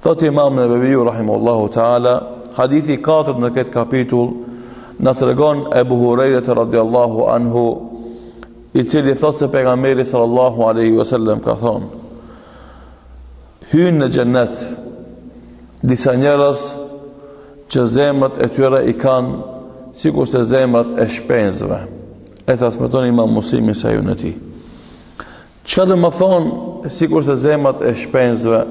Thot Imam Neveviu rahimahullahu ta'ala, hadithi 4 në këtë kapitull na tregon Ebu Hurajra radhiyallahu anhu, i cili thot se pejgamberi sallallahu alaihi wasallam ka thonë: hynë në xhennet disa njerëz që zemrat e tyre i kanë sikur se zemrat e shpenzëve. E transmeton Imam Muslimi sa ju në ti. Çka do të thonë sikur se zemrat e shpenzëve?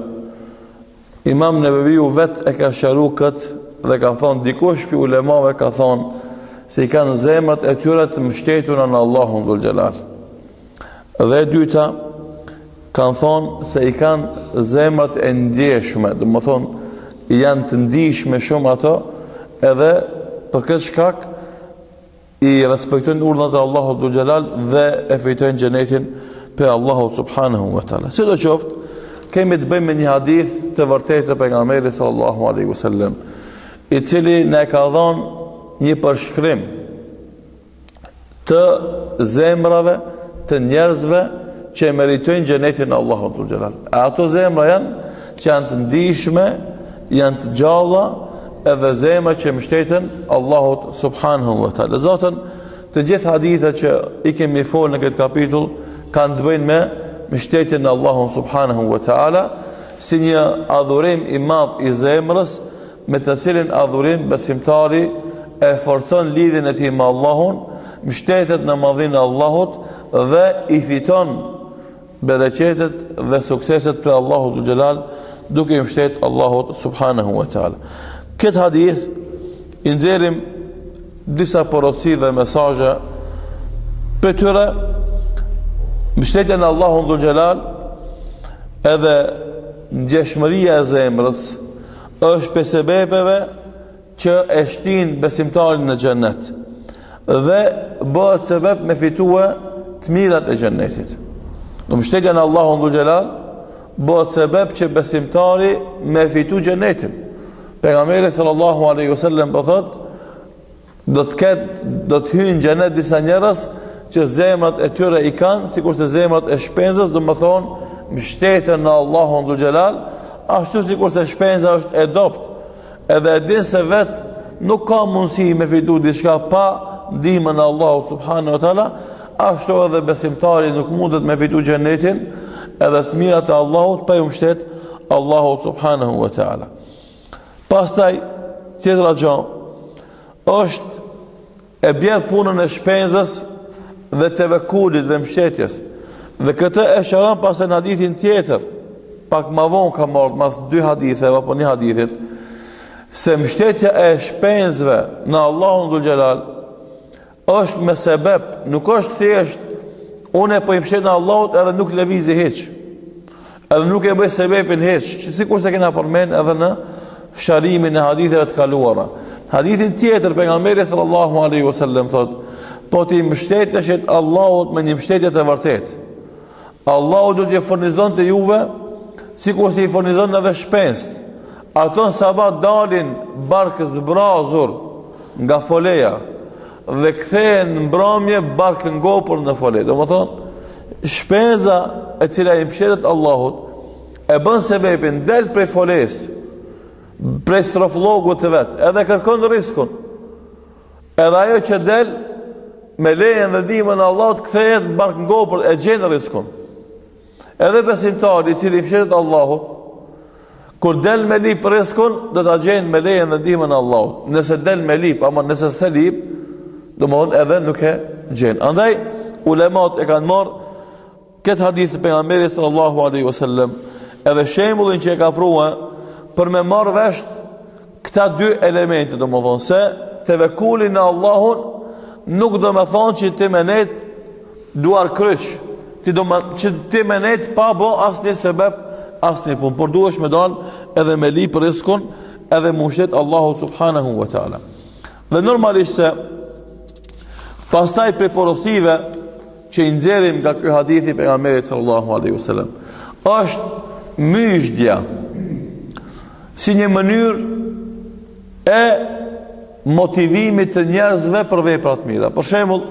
Imam Neveviu vet e ka shëruar këtë dhe ka thonë dikush pi ulemave ka thonë se i kanë zemrat e tyre të mbështetura në Allahun dhul xhelal. Dhe e dyta kanë thonë se i kanë zemrat e ndjeshme, do të thonë janë të ndijshme shumë ato, edhe për këtë shkak i respektojnë urdhat e Allahut dhul xhelal dhe e fitojnë xhenetin pe Allahu subhanahu wa taala. Sidoqoftë, kemi të bëjmë me një hadith të vërtetë të pejgamberit sallallahu alaihi wasallam, i cili na ka dhënë një përshkrim të zemrave të njerëzve që meritojnë xhenetin e Allahut dhul xhelal. Ato zemra që janë të ndijshme, janë të gjalla, edhe zemra që mbështeten Allahut subhanahu wa taala. Zotën, të gjithë hadithet që i kemi folë në këtë kapitull kanë të bëjnë me mbështetjen në Allahun subhanahu wa taala, si një adhurim i madh i zemrës, me të cilin adhurim besimtari e forcon lidhjen e tij me Allahun, mbështetet në madhinë e Allahut dhe i fiton bereqetet dhe sukseset për Allahut dhul xhelal, duke i mbështet Allahut subhanahu wa taala. Këtë hadith i nxjerrim disa porosi dhe mesazhe. Për tyre mbështetja në Allahun dhul xhelal edhe ngjeshmëria e zemrës është për sebepeve që e shtin besimtarin në xhennet dhe bëhet sebeb me fitue të mirat e xhennetit. Në mbështetja në Allahun dhul xhelal bëhet sebeb që besimtari me fitu xhennetin. Pejgamberi sallallahu alaihi wasallam thot, do të hyjnë në xhennet disa njerëz që zemrat e tyre i kanë sikur se zemrat e shpenzës, do të thonë mbështeten në Allahun dhul xhelal, ashtu sikur se shpenza është e dopt, edhe e din se vet nuk ka mundësi me fitu diçka pa ndihmën e Allahut subhanahu wa taala, ashtu edhe besimtari nuk mundet me fitu xhennetin edhe të mirat e Allahut pa u mbështet Allahut subhanahu wa taala. Pastaj tjetra gjë është e bjerë punën e shpenzës dhe tevekulit dhe mbështetjes. Dhe këtë e shëron pas në hadithin tjetër, pak ma vonë ka marrë mas 2 haditheve apo 1 hadithit, se mbështetja e shpenzëve në Allahun dhul xhelal është me sebeb, nuk është thjesht unë po i mbështet në Allahut edhe nuk lëvizi hiç, edhe nuk e bëj sebepin hiç, sikur se kena përmend edhe në sharimin e haditheve të kaluara. Hadithin tjetër pejgamberi sallallahu alaihi wasallam thot, po ti mbështetesh Allahut me një mbështetje të vërtetë, Allahu do t'ju furnizon të juve sikur si i furnizon edhe shpenzët. Ato në sabat dalin barkë zbrazur nga foleja dhe kthehen në mbrëmje barkë ngopur në fole. Do të thonë shpenza e cila i mbështetet Allahut e bën sebepin del prej foles, prej stroflogut të vet, edhe kërkon riskun. Edhe ajo që del me lejen dhe ndihmën e Allahut kthehet në barkë ngopur, e gjen riskun. Edhe besimtari i cili mbështetet Allahut, kur del me lip riskun, do ta gjen me lejen dhe ndihmën e Allahut. Nëse del me lip, ama nëse se lip, domthonë edhe nuk e gjen. Andaj ulemat e kanë marrë këtë hadith të pejgamberit sallallahu alaihi wasallam, edhe shembullin që e ka pruar për me marrë vesh këta 2 elemente, domthonë se tevekuli në Allahun nuk do me thonë që ti menet duar kryq, që ti menet pa bo asnjë sebeb, asnjë punë, por duhesh me dalë edhe me lip riskun, edhe mbështet Allahu subhanahu wa taala. Dhe normalisht se pastaj për porosive që i nxjerrim nga ky hadithi pejgamberit sallallahu alaihi wasallam është myshdja si një mënyrë e motivimit të njerëzve për vepra të mira. Për shembull,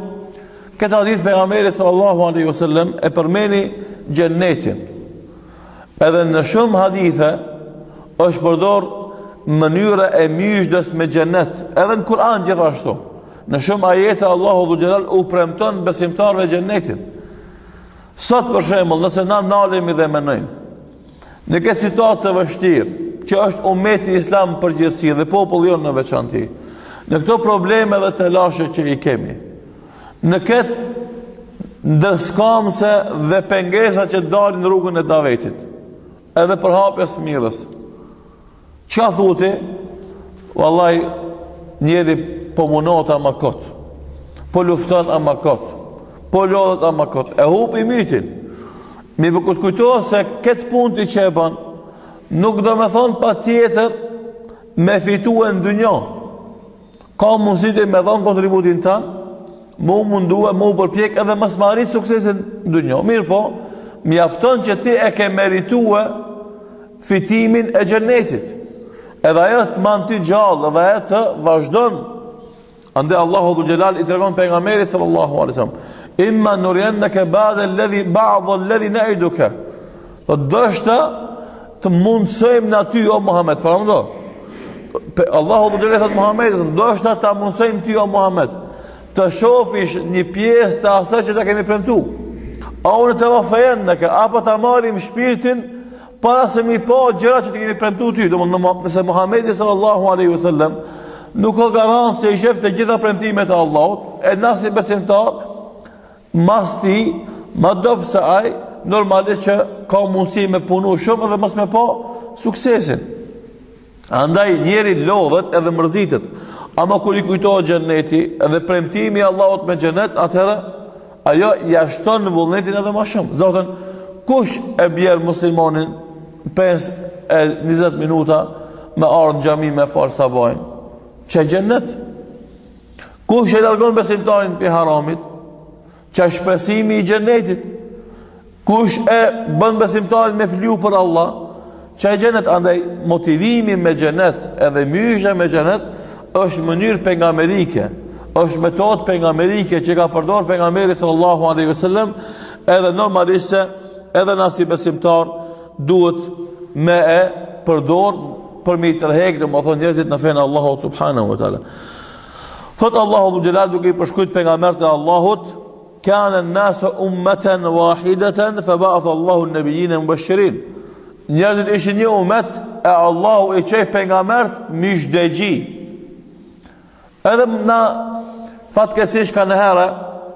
këtë hadith pejgamberi sallallahu alaihi wasallam e përmeni xhennetin. Edhe në shumë hadithe është përdor mënyra e myshdës me xhenet, edhe në Kur'an gjithashtu. Në shumë ajete Allahu Dhul Jalal u premton besimtarëve xhenetin. Sot për shembull, nëse na ndalemi dhe menojmë në këtë situatë të vështirë, që është ummeti islam përgjithësi dhe populli jonë në veçanti, në këto probleme dhe të lashe që i kemi, në këtë ndërskamse dhe pengesa që dalin në rrugën e davetit, edhe për hapjes mirës, qa thuti? Vallai, njeri po munot ama kot, po lufton ama kot, po lodhet ama kot, e hupi mytin. Mi për këtë kujtohet se këtë punti që e ban, nuk do me thonë pa tjetër me fitu e në dynjo. Ka mundësit e me thonë kontributin tanë, mu mundu e mu përpjek edhe mas marit suksesin në dynjo. Mirë po, mi afton që ti e ke meritue fitimin e gjennetit. Edhe ajo të man ty gjallë, edhe ajo të vazhdon. Ande Allahu Dhul Jalal i tregon pejgamberit sallallahu alaihi wasallam, imma nuriyannaka ba'd alladhi na'iduka. Do dështa të mundsojmë na ty o Muhammed, para më do. Allahu Dhul Jalal thot Muhammedit, dështa ta mundsojmë ty o Muhammed, të shofish një pjesë të asaj që ta kemi premtu. A unë të vafajennaka, apo ta marrim shpirtin para se mi po gjëra që të kemi premtu ty. Nëse Muhammedi sallallahu alaihi wasallam nuk ka garantë se i shef të gjitha premtimet e Allahut, e na si besimtar, mas ti, ma dopë se ai, normalisht që ka mundësi me punu shumë edhe mos me po suksesin. Andaj njeri lodhet edhe mërzitet, ama kur i kujtohet xheneti edhe premtimi i Allahut me xhenet, atëherë ajo jashton vullnetin edhe më shumë. Zotën, kush e bjerë muslimanin 5-20 minuta me ardhë në xhami me farë sabajnë? Që xhennet? Kush e largon besimtarin për haramit? Që shpresimi i xhennetit? Kush e bën besimtarin me fliu për Allah? Që xhennet? Andaj motivimi me xhennet edhe myshja me xhennet është mënyrë pejgamberike, është metodë pejgamberike që ka përdorur pejgamberi sallallahu alaihi wasallam, edhe normalisht se edhe na si besimtar duhet me e përdor për me i tërhek dhe më thonë njerëzit në fejnë Allahu subhanahu wa ta'ala. Thot Allahu Dhul Jalal duke i përshkujt pejgambert e Allahut, kanë nësë ummeten wahideten fe ba'ath Allahu nëbijin e mbëshqirin. Njerëzit ishin një ummet e Allahu i qej pejgambert mishdegji. Edhe na fatkesish ka në herë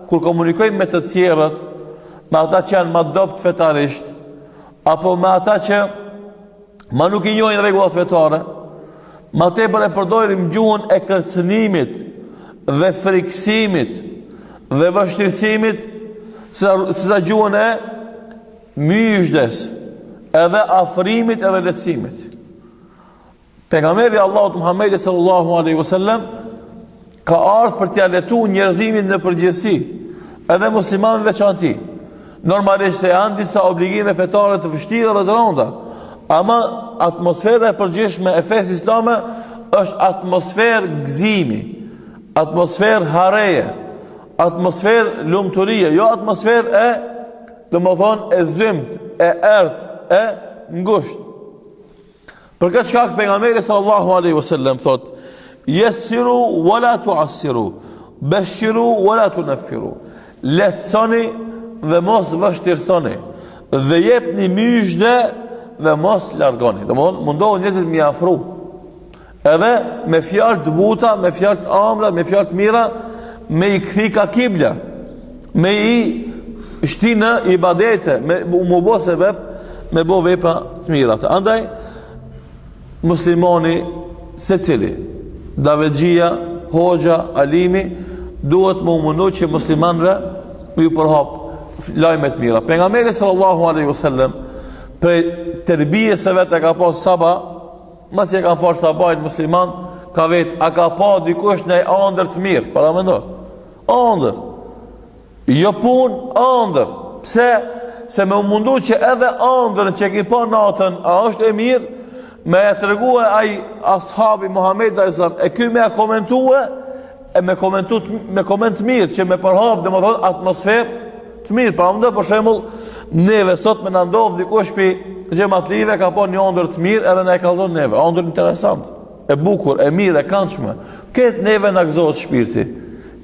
kur komunikojmë me të tjerët, me ata që janë ma dopt fetarisht, apo me ata që ma nuk i njojnë regullat fetare, ma tepër e përdojrim gjuhën e kërcënimit dhe friksimit dhe vështirësimit, sa gjuhën e myshdes, edhe afrimit edhe lehtësimit. Pejgamberi Allahut Muhammedi sallallahu alaihi wasallam ka ardhur për t'ia letuar njerëzimin në përgjithësi, edhe muslimanëve veçanti. Normalisht se janë disa obligime fetare të vështira dhe të rënda, ama atmosfera e përgjithshme e fesë islame është atmosferë gëzimi, atmosferë hareje, atmosferë lumturie, jo atmosferë e, domethënë, e zymt, e ertë, e ngusht. Për këtë shkak pejgamberi sallallahu alaihi wasallam thot: "Yassiru wala tu'assiru, bashiru wala tunaffiru." Lehtësoni dhe mos vështirësoni, dhe jepni myshde dhe mos largoni. Domethënë, mundohu njerëzit mi afru, edhe me fjalë të buta, me fjalë të ëmbla, me fjalë të mira, me i kthi ka kibla, me i shti në ibadete, me mu bo sebeb, me bo vepra të mira. Andaj muslimani secili, davegjia, hoxha, alimi, duhet më mundu që muslimanëve ju përhap lajme të mira. Pejgamberi sallallahu alaihi wasallam për tërbijes së vet e ka pas saba, mas e kanë fort sabajt musliman, ka vet, a ka pa dikush në ëndër të mirë, para mendo. Ëndër. Jo pun, ëndër. Pse? Se me mundu që edhe ëndërën që ki pa natën, a është e mirë, me e të reguë ai ashabi Muhammed e ky me e komentue, e me koment mirë, që me përhap dhe më thonë atmosferë të mirë. Pra më dhe për shemull, neve sot me nëndodhë dikush për xhamatlive ka po një ëndër të mirë edhe na e kallzon neve, ëndër interesant, e bukur, e mirë, e këndshme. Këtë neve na gëzohet shpirti.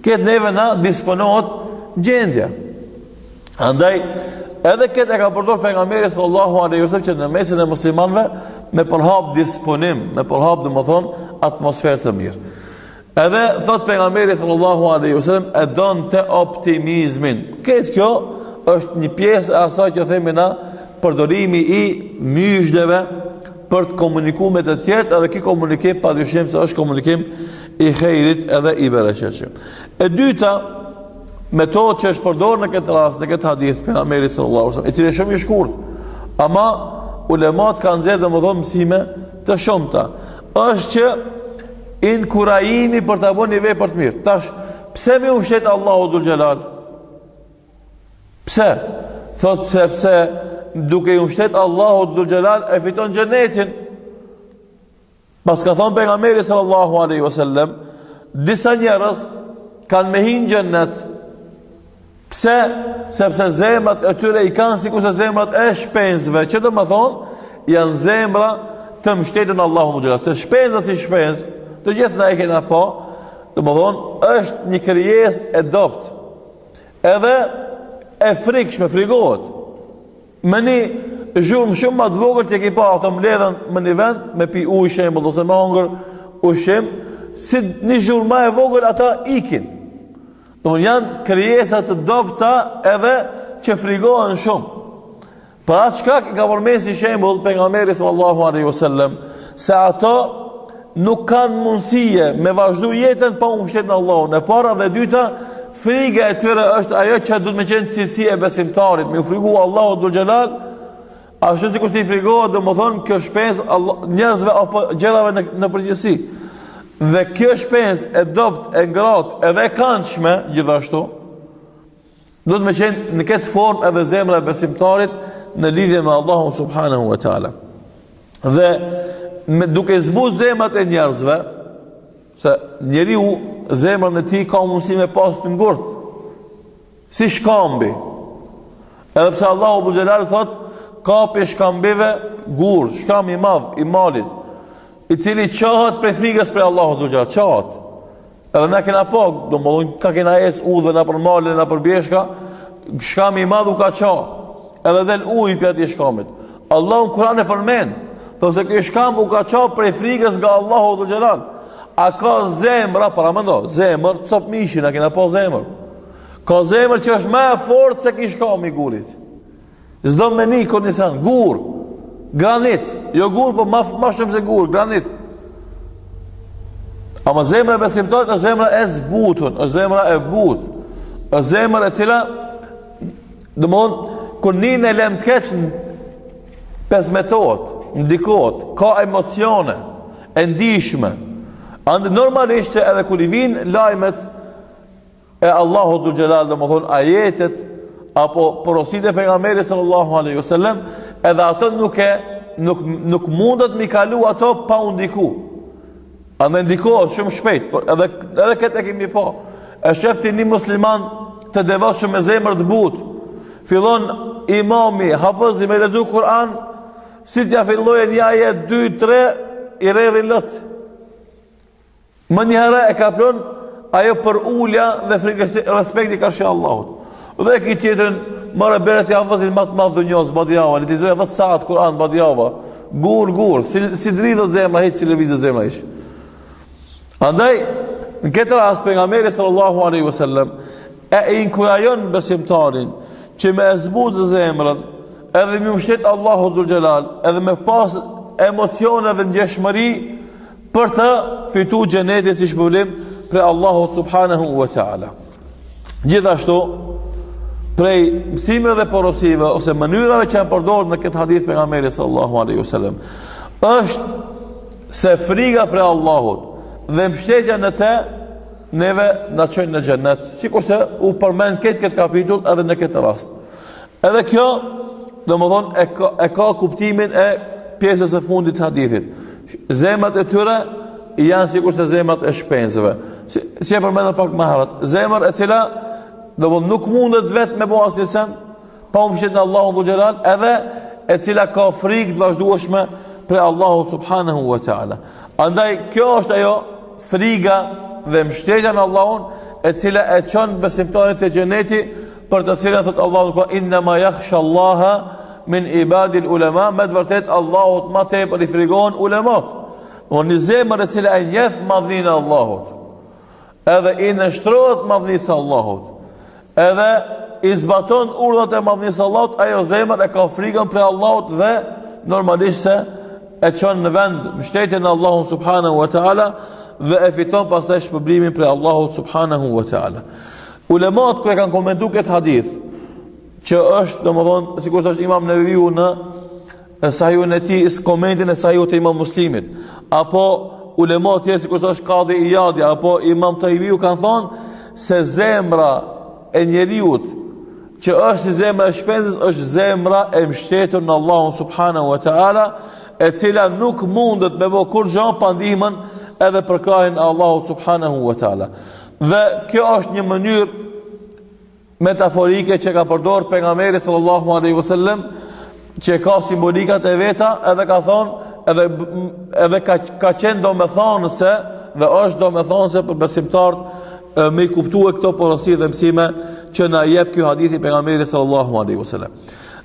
Këtë neve na disponohet gjendja. Andaj edhe këtë e ka përdorur pejgamberi sallallahu alaihi wasallam që në mesin e muslimanëve me përhap disponim, me përhap domethënë atmosferë të mirë. Edhe thot pejgamberi sallallahu alaihi wasallam e donte optimizmin. Këtë kjo është një pjesë e asaj që themi na përdorimi i myshdeve për të komunikuar me të tjerë, edhe ky komunikim padyshim se është komunikim i xheirit edhe i bereqetshëm. E dyta metodë që është përdorur në këtë rast, në këtë hadith pejgamberit sallallahu alaihi wasallam, i cili është shumë i shkurtë, ama ulemat kanë nxjerrë domosdoshmë mësime të shumta, është që inkurajimi për të bënë një vepër të mirë. Tash, pse më ushqet Allahu dhul xhelal? Pse? Thot sepse duke i ushqet Allahu dhul xhelal e fiton xhenetin. Pas ka thonë pejgamberi sallallahu alaihi wasallam, disa njerëz kanë me hinë xhenet. Pse? Sepse zemrat e tyre i kanë sikurse zemrat e shpenzëve, që do të thonë janë zemra të mbështetën Allahu dhul xhelal. Se shpenza si shpenzë, të gjithë na e kena po, do të thonë është një krijesë e dobët. Edhe e frikshme, frigohet. Me një zhurmë shumë më të vogël që ki pa ato mbledhen më një vend me pi ujë shembull ose me hongër ushqim, si një zhurmë më e vogël ata ikin. Domthonë janë krijesa të dobta edhe që frigohen shumë. Për atë shkak i ka përmendur si shembull pejgamberi sallallahu alaihi wasallam se ato nuk kanë mundësie me vazhdu jetën pa u mbështetur në Allahun. E para dhe dyta, friga e tyre është ajo që duhet me qenë cilësi e besimtarit, me u frigu Allahu dhul xhelal, ashtu sikur si frigohet domethënë kjo shpenzë njerëzve apo gjërave në përgjithësi. Dhe kjo shpenzë e dobët, e ngrohtë, edhe e këndshme gjithashtu, duhet me qenë në këtë formë edhe zemra e besimtarit në lidhje me Allahun subhanahu wa taala. Dhe duke zbut zemrat e njerëzve, se njeriu zemrën e tij ka mundësi me pas të ngurtë, si shkambi. Edhe pse Allahu dhul xhelal thot, kapi shkambive gur, shkam i madh i malit, i cili qohet prej frikës për Allahu dhul xhelal, qohet. Edhe na kena po, domethënë ka kena ecë udhën apo për malin apo për bjeshka, shkami i madh u ka qoh. Edhe del ujë për atij shkamit. Allahu në Kur'an e përmend, thotë se ky shkam u ka qoh prej frikës nga Allahu dhul xhelal. A ka zemra, para mendo, zemër, cop mishin, a kena po zemër. Ka zemër që është më e fortë se kish kam i gurit. Zdo me një kondisan, gur, granit, jo gur, po ma shumë se gur, granit. Ama zemra e besimtarit është zemra e zbutun, është zemra e but, është zemra e cila, dëmon, kur një në lem të keqën, pesmetohet, ndikohet, ka emocione, e ndishme. Andë normalisht që edhe kur i vinë lajmet e Allahu dhul xhelal, domethënë ajetet apo porositë e pejgamberit sallallahu alaihi wasallam, edhe ato nuk mundet mi kalu ato pa u ndiku. Andë ndikohet shumë shpejt, por edhe këtë e kemi pa. E shefti një musliman të devotshëm me zemër të butë, fillon imami, hafizi me lexu Kur'an, si t'ja fillojë një ajet 2, 3 i rrjedhin lot. Më njëherë e ka plon ajo për ulja dhe respekti karshi Allahut. Dhe ki tjetërën mërë beret i hafëzit më të madhë dhënjohës badjava, li tizojë 10 saat Kur'an badjava, gur, si dridhët zemra heq, si levizët zemra heq. Andaj, në këtë rast pejgamberi sallallahu alaihi wasallam e inkurajon besimtarin që me zbutë zemrën, edhe me mështet Allahu dhul xhelal, edhe me pas emocione dhe ngjeshmëri për të fitu xhenetin si shpërblim për Allahu subhanahu wa taala. Gjithashtu, prej mësimeve dhe porosive ose mënyrave që janë përdorur në këtë hadith pejgamberit sallallahu alaihi wasallam, është se friga për Allahut dhe mbështetja në të neve na çojnë në xhenet, sikurse u përmend këtë kapitull edhe në këtë rast. Edhe kjo, domethënë e ka kuptimin e pjesës së fundit të hadithit. Zemrat e tyre janë sikurse zemrat e shpenzëve. Si e përmendëm pak më herët, zemër e cila nuk mundet vetë me bo asnjë sen pa u mbështetur në Allahu dhul xhelal, edhe e cila ka frikë të vazhdueshme për Allahu subhanahu wa ta'ala. Andaj kjo është ajo friga dhe mbështetja në Allahun e cila e çon besimtarin te xheneti, për të cilën thot Allahu inna ma yakhsha Allaha min ibadil ulama, me të vërtet Allahut më tepër i frikon ulemat. Në zemër e cila e njeh madhrinë e Allahut, edhe i nështrohet madhnisë e Allahut, edhe i zbaton urdhat e madhnisë e Allahut, ajo zemër e ka frikën për Allahut dhe normalisht se e çon në vend mbështetjen e Allahut subhanahu wa taala dhe e fiton pastaj shpëblimin për Allahut subhanahu wa taala. Ulemat kur e kanë komentuar këtë hadith, që është domethënë sikur është Imam Neveviu në Sahihun e tij, komentin e Sahihut të Imam Muslimit, apo ulemat tjerë sikur është Qadhi Iyadi apo Imam Taymiu kanë thonë se zemra e njeriut që është zemra e shpenzës është zemra e mbështetur në Allahun subhanahu wa taala, e cila nuk mundet me bë kur gjë pa ndihmën edhe përkrahin e Allahut subhanahu wa taala. Dhe kjo është një mënyrë metaforike që ka përdorur pejgamberi sallallahu alaihi wasallam, që ka simbolikat e veta, edhe ka thonë edhe ka qenë domethënëse dhe është domethënëse për besimtarët me kuptue këto porosi dhe mësime që na jep ky hadithi pejgamberit sallallahu alaihi wasallam.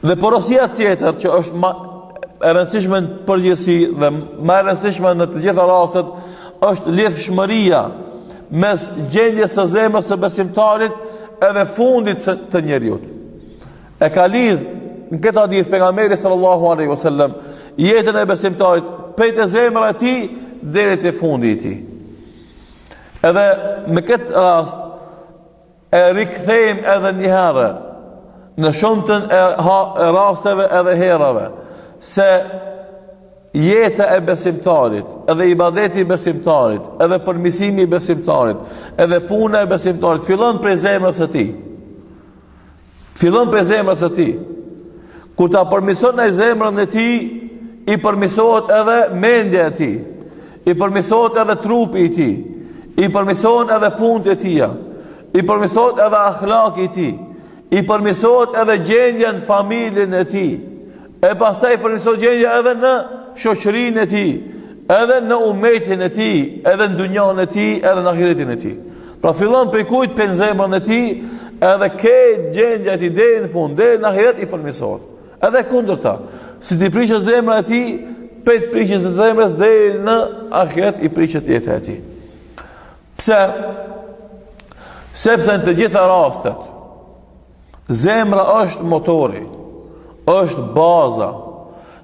Dhe porosia tjetër që është e rëndësishme në përgjithësi dhe më e rëndësishme në të gjitha rastet është lidhshmëria mes gjendjes së zemrës së besimtarit edhe fundit të njeriut. E ka lidh në këtë hadith pejgamberi sallallahu alaihi wasallam jetën e besimtarit prej te zemra e tij deri te fundi i tij. Edhe me këtë rast e rikthejmë edhe një herë në shumtën e rasteve edhe herave se jeta e besimtarit, edhe ibadeti i besimtarit, edhe përmirësimi i besimtarit, edhe puna e besimtarit fillon prej zemrës së tij. Fillon prej zemrës së tij. Kur ta përmirëson ai zemrën e tij, i përmirësohet edhe mendja e tij, i përmirësohet edhe trupi i tij, i përmirësohen edhe punët e tij, i përmirësohet edhe akhlaki i tij, i përmirësohet edhe gjendja në familjen e tij, e pastaj përmirësohet gjendja edhe në shoqërinë e tij, edhe në umetin e tij, edhe në dunjan e tij, edhe në ahiretin e tij. Pra fillon prej kujt pen zemrën e tij, edhe këtë gjendja e tij deri në fund, deri në ahiret i përmirësohet. Edhe kundërta, si ti priqet zemra e tij, pet priqet zemrës deri në ahiret i priqet jeta e tij. Pse? Sepse në të gjitha rastet zemra është motori, është baza.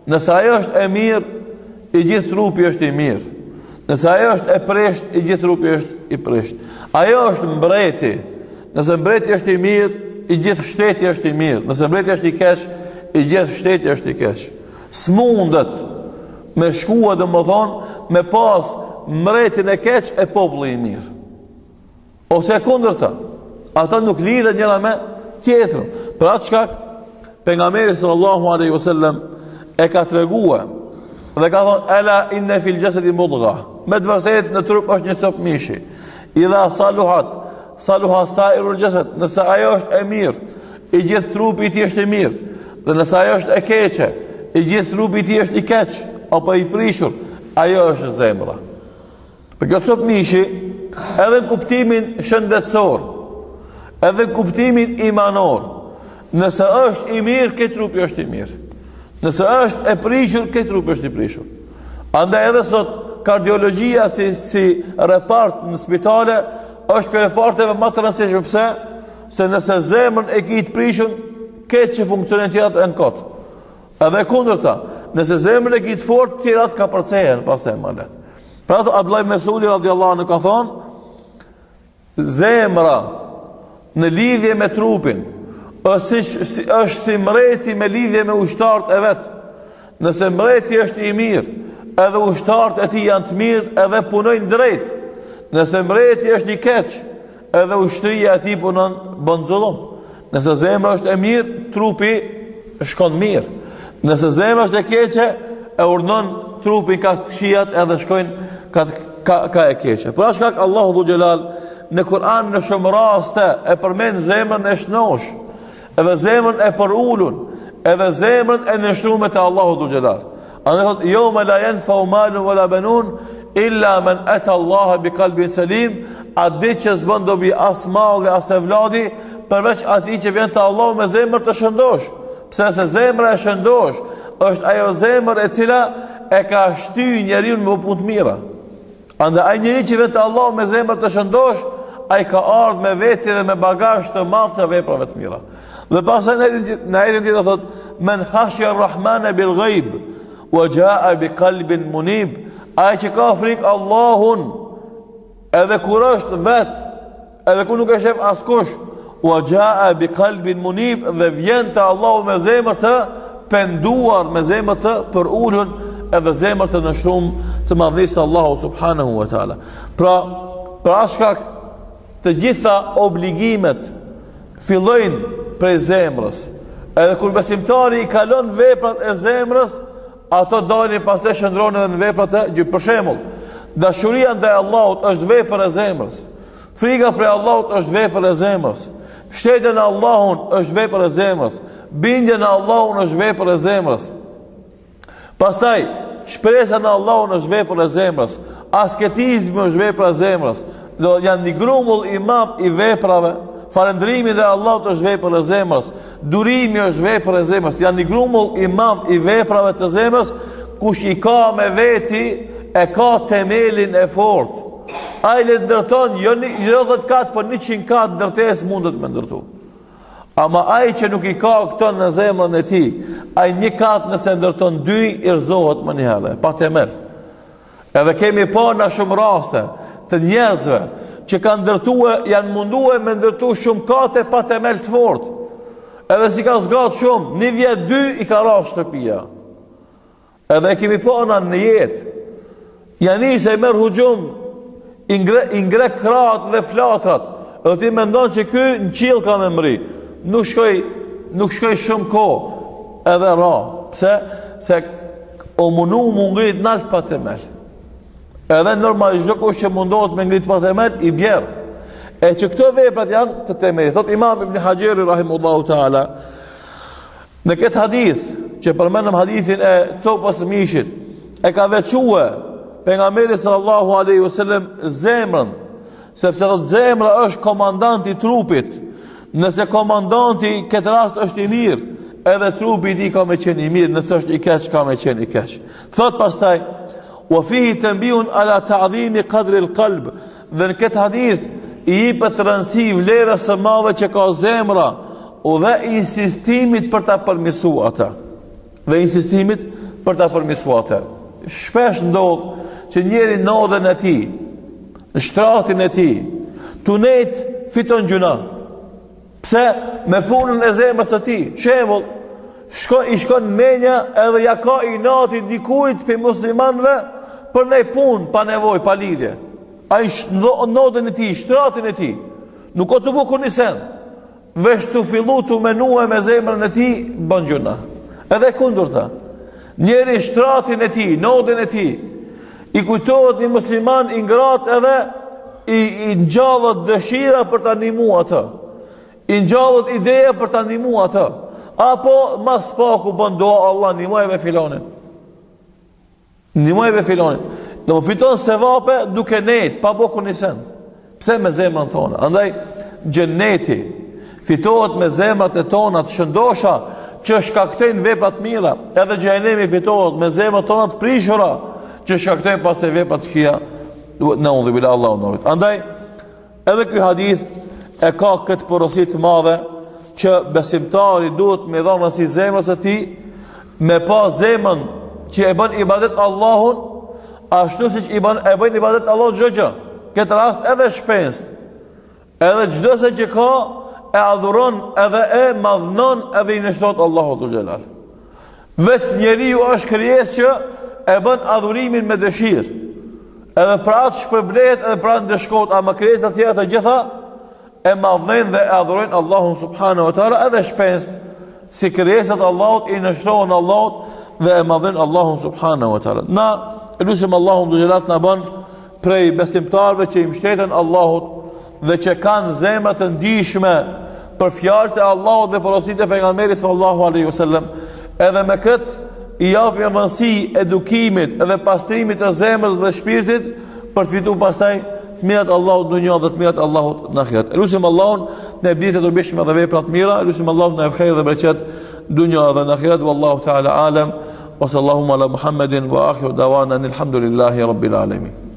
Nëse ajo është e mirë, i gjithë trupi është i mirë. Nëse ajo është e presht, i gjithë trupi është i presht. Ajo është mbreti. Nëse mbreti është i mirë, i gjithë shteti është i mirë. Nëse mbreti është i keq, i gjithë shteti është i keq. S'mundet me shkua dhe më thonë, me pas mbretin e keq e populli i mirë. Ose kundërta, ata nuk lidhen njëra me tjetrën. Për atë shkak, pejgamberi sallallahu alaihi wasallam e ka treguar dhe ka thonë ala inna fil jasadi mudgha. Me të vërtetë në trup është një copë mishi. Idha saluha sairul jasad, nëse ajo është e mirë, i gjithë trupi i tij është i mirë. Dhe nëse ajo është e keqe, i gjithë trupi i tij është i keq apo i prishur, ajo është zemra. Për kjo copë mishi, edhe në kuptimin shëndetësor, edhe në kuptimin imanor, nëse është i mirë, këtë trupi është i mirë. Nëse është e prishur, këtë trupi është i prishur. Andaj edhe sot kardiologjia si repart në spitale është për reparteve më të rëndësishme. Pse? Se nëse zemrën e ki të prishur, këtë që funksionin tjerat e në kotë. Edhe kundërta, nëse zemrën e ki të fort, tjerat ka përcehen pas të e malet. Pra të Abdullah Mesudi radiallahu anhu ka thonë, zemra në lidhje me trupin është si mreti me lidhje me ushtarët e vetë. Nëse mreti është i mirë, edhe ushtarët e tij janë të mirë, edhe punojnë drejt. Nëse mreti është i keq, edhe ushtria e tij punon bën zullum. Nëse zemra është e mirë, trupi shkon mirë. Nëse zemra është e keqe, e urdhon trupi ka këshijat edhe shkojnë ka e keqe. Pra shkak Allahu Dhu Xhelal në Kur'an në shumë raste e përmend zemrën e shnosh, edhe zemrën e përulun, edhe zemrën e nështruar te Allahu dhul xhelal. Andaj thot yawma la yanfa'u malun wala banun illa man ata Allah bi qalbin salim, a ditë që s'bën dobi as malli as evladi përveç atij që vjen te Allahu me zemër të shëndosh. Pse se zemra e shëndosh është ajo zemër e cila e ka shtyr njeriu në punë të mira. Andaj ai njeriu që vjen te Allahu me zemër të shëndosh, ai ka ardhur me veti dhe me bagazh të madh të veprave të mira. Dhe pastaj në ajetin tjetër thot men khashya ar-rahmana bil ghaib wa jaa bi qalbin munib, ai që ka frikë Allahun edhe kur është vet, edhe kur nuk e shef askush, wa jaa bi qalbin munib, dhe vjen te Allahu me zemër të penduar, me zemër të përulur, edhe zemër të nështruar të madhisë Allahu subhanahu wa taala. Pra shkak të gjitha obligimet fillojnë prej zemrës. Edhe kur besimtari i kalon veprat e zemrës, ato dalin pastaj shndrohen edhe në veprat e gjë. Për shembull, dashuria ndaj Allahut është vepër e zemrës. Frika prej Allahut është vepër e zemrës. Shtetja në Allahun është vepër e zemrës. Bindja në Allahun është vepër e zemrës. Pastaj, shpresa në Allahun është vepër e zemrës. Asketizmi është vepër e zemrës. Do janë një grumull i madh i veprave. Falëndrimi dhe Allahut është vepër e zemrës. Durimi është vepër e zemrës. Janë një grumull i madh i veprave të zemrës, kush i ka me veti e ka themelin e fortë. Ai le ndërton jo 10 kat, por 100 kat ndërtesë mundet me ndërtu. Ama ai që nuk i ka këto në zemrën e tij, ai 1 kat nëse ndërton 2 i rrezohet më një herë, pa themel. Edhe kemi pa në shumë raste të njerëzve që kanë ndërtuar, janë munduar me ndërtu shumë kate pa themel të fortë. Edhe si ka zgat shumë, një vjet 2 i ka rarë shtëpia. Edhe kemi pa në jetë. Janë nisë e merr hujum, i ngre krahat dhe flatrat. Edhe ti mendon që ky në qiell ka me mri. Nuk shkoj shumë kohë. Edhe ra. Pse? Se o mundu mu ngrit nalt pa themel. Edhe normalisht çdo kush që mundohet me ngrit pa themel i bjerë. E që këto veprat janë të themelit. Thot Imam Ibn Hajeri rahimahullahu taala në këtë hadith që përmendëm hadithin e copës së mishit, e ka veçuar pejgamberi sallallahu alaihi wasallam zemrën, sepse thot zemra është komandanti i trupit. Nëse komandanti këtë rast është i mirë, edhe trupi i tij ka me qenë i mirë, nëse është i keq ka me qenë i keq. Thot pastaj wa fihi tanbihun ala ta'dhimi qadri al-qalb, dhe në këtë hadith i jepet rëndësi vlerës së madhe që ka zemra, dhe insistimit për ta përmirësuar atë. Dhe insistimit për ta përmirësuar atë. Shpesh ndodh që njeri në odën e tij, në shtratin e tij, tunet fiton gjuna. Pse? Me punën e zemrës së tij. Shembull, i shkon menja edhe ja ka inati dikujt pe muslimanëve për ndaj punë pa nevojë, pa lidhje. Ai në odën e tij, shtratin e tij, nuk ka të bukur një sen. Vesh të fillu të menue me zemrën e tij, bën gjuna. Edhe kundërta. Njeri shtratin e tij, në odën e tij, i kujtohet një musliman i ngrat edhe i ngjallet dëshira për ta ndihmuar atë. I ngjallet ideja për ta ndihmuar atë. Apo mas paku bën dua, Allah ndihmoj me filonin. Ndihmoj me filonin. Do më fiton sevape duke nejt, pa boku një send. Pse me zemrën tonë? Andaj, gjenneti fitohet me zemrat e tona të shëndosha që shkaktojnë veprat mira. Edhe xhenemi fitohet me zemrat tona të prishura që shkaktojnë pas e veprat të këqija. Në undhë Allahu në rrit. Andaj, edhe ky hadith e ka këtë porosi të madhe që besimtari duhet me dhënë rëndësi zemrës së tij, me pa zemrën që e bën ibadet Allahun, ashtu siç e bën ibadet Allahun çdo gjë. Këtë rast edhe shpenst, edhe çdo se që ka e adhuron, edhe e madhnon, edhe i nështrot Allahu dhul xhelal. Vetë njeriu është krijesë që e bën adhurimin me dëshirë. Edhe pra atë shpërblet, edhe pra ndeshkot, ama krijesat tjera të gjitha e madhnen dhe e adhurojnë Allahun subhanahu wa taala, edhe shpenst, si krijesat Allahut i nështrohen Allahut dhe e madhnen Allahun subhanahu wa taala. Na lutim Allahun dhul xhelal na bën prej besimtarëve që i mbështeten Allahut dhe që kanë zemra të ndijshme për fjalët e Allahut dhe porositë e pejgamberit sallallahu alaihi wasallam. Edhe me këtë i japim rëndësi edukimit dhe pastrimit të zemrës dhe shpirtit për të fituar pastaj të mirat Allahut në dunjë dhe të mirat Allahut në ahiret. Elusim Allahun në bëjtë të dobishme dhe vepra të mira, elusim Allahun në khejr dhe bereqet dunjë dhe në ahiret. Wallahu ta'ala alam. Wa sallallahu ala Muhammedin wa akhiru dawana alhamdulillahi rabbil alamin.